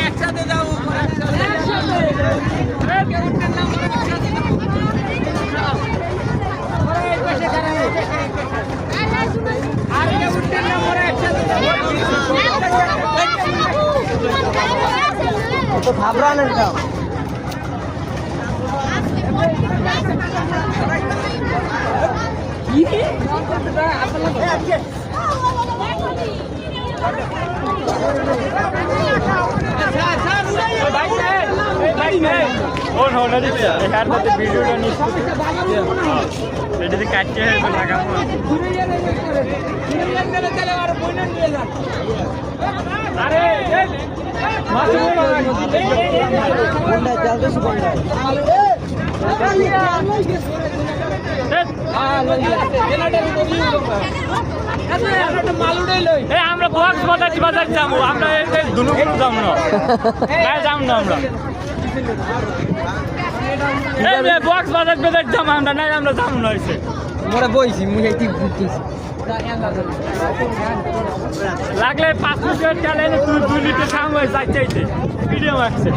একসাথে যাও তো ঘাবড়া নেন না ভিডিওটা নিচ্ছে কাটছে লাগাবো আরে আমরা বক্স বাজার যাবো আমরা দুনুগুলো যাবো না যাবো না আমরা বক্স বাজার যাবো আমরা নাই আমরা যাবো না হয়েছে মোরা বইছি মুই ঠিক ঘুরতেছি লাগলে 5 মিনিট চালে 2 লিটার সামনে যাইতে ভিডিও আসছে